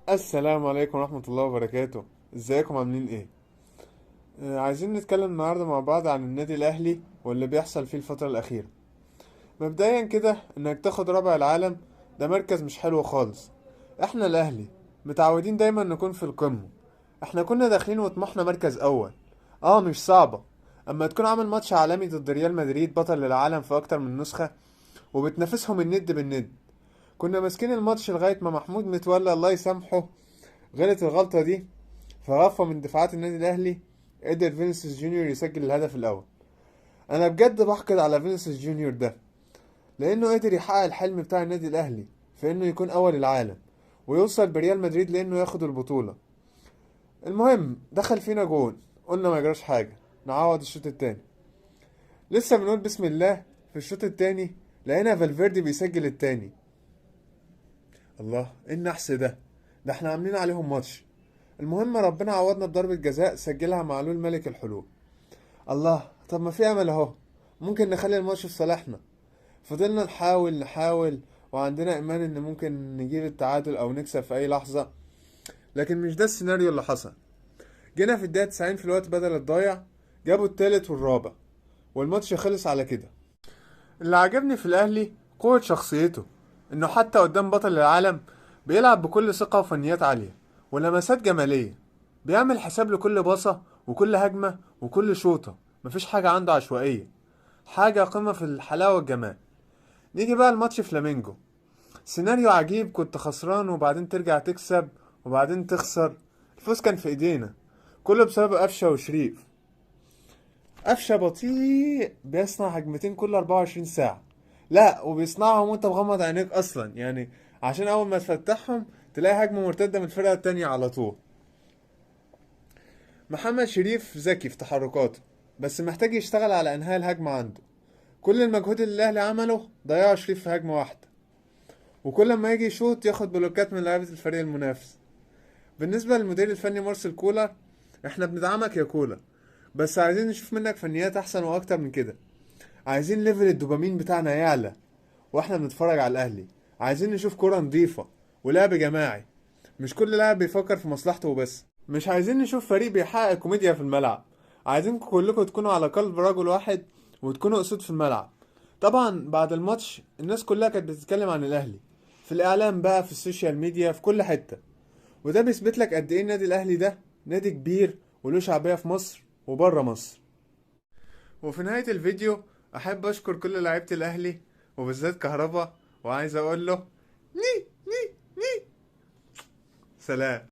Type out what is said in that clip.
السلام عليكم ورحمة الله وبركاته. ازيكم عاملين ايه؟ عايزين نتكلم النهاردة مع بعض عن النادي الاهلي واللي بيحصل فيه الفترة الاخيرة. مبدئيا كده انك تاخد رابع العالم، ده مركز مش حلو خالص. احنا الاهلي متعودين دايما نكون في القمة. احنا كنا داخلين وطموحنا مركز اول. مش صعبة. اما تكون عامل ماتش عالمي ضد ريال مدريد بطل العالم في اكتر من نسخة، وبتنافسهم الند بالند. كنا ماسكين الماتش لغاية ما محمود متولى الله يسامحه غلط الغلطة دي، فغفى من دفاعات النادي الاهلي. قدر فينيسيوس جونيور يسجل الهدف الاول. انا بجد بحقد على فينيسيوس جونيور ده، لانه قدر يحقق الحلم بتاع النادي الاهلي في انه يكون اول العالم، ويوصل بريال مدريد لانه ياخد البطولة. المهم دخل فينا جون، قلنا ما يجراش حاجة، نعوض الشوط التاني. لسه بنقول بسم الله في الشوط التاني، لقينا فالفيردي بيسجل التاني. الله، ايه النحس ده احنا عاملين عليهم ماتش. المهم ربنا عوضنا بضربة جزاء سجلها معلول ملك الحلول. الله، طب ما في امل اهو، ممكن نخلي الماتش في صالحنا. فضلنا نحاول وعندنا ايمان ان ممكن نجيب التعادل او نكسب في اي لحظة. لكن مش ده السيناريو اللي حصل. جينا في الدقيقة 90 في الوقت بدل الضايع، جابوا التالت والرابع، والماتش خلص على كده. اللي عجبني في الاهلي قوة شخصيته، انه حتى قدام بطل العالم بيلعب بكل ثقة وفنيات عالية ولمسات جمالية. بيعمل حساب لكل باصة وكل هجمة وكل شوطة، مفيش حاجة عنده عشوائية. حاجة قمة في الحلاوة والجمال. نيجي بقى الماتش فلامينجو، سيناريو عجيب، كنت خسران وبعدين ترجع تكسب وبعدين تخسر. الفوز كان في ايدينا، كله بسبب قفشة وشريف. قفشة بطيء بيصنع هجمتين كل 24 ساعة. لا، وبيصنعهم وانت مغمض عينيك اصلا، يعني عشان اول ما تفتحهم تلاقي هجمة مرتدة من الفرقة التانية على طول. محمد شريف ذكي في تحركاته، بس محتاج يشتغل على انهاء الهجمة عنده. كل المجهود اللي الاهلي عمله ضيعه شريف في هجمة واحدة، وكل ما يجي يشوط ياخد بلوكات من لعيبة الفريق المنافس. بالنسبة للمدير الفني مارسيل كولر، احنا بندعمك يا كولر، بس عايزين نشوف منك فنيات احسن واكتر من كده. عايزين ليفل الدوبامين بتاعنا يعلى واحنا بنتفرج على الاهلي. عايزين نشوف كرة نظيفة ولعب جماعي، مش كل لاعب بيفكر في مصلحته وبس. مش عايزين نشوف فريق بيحقق كوميديا في الملعب. عايزين كلكم تكونوا على قلب رجل واحد وتكونوا اسود في الملعب. طبعا بعد الماتش الناس كلها كانت بتتكلم عن الاهلي، في الاعلام بقى، في السوشيال ميديا، في كل حتة. وده بيثبت لك قد ايه النادي الاهلي ده نادي كبير وله شعبية في مصر وبره مصر. وفي نهاية الفيديو أحب أشكر كل لعيبة الأهلي وبالذات كهربا، وعايز أقول له ني ني ني. سلام.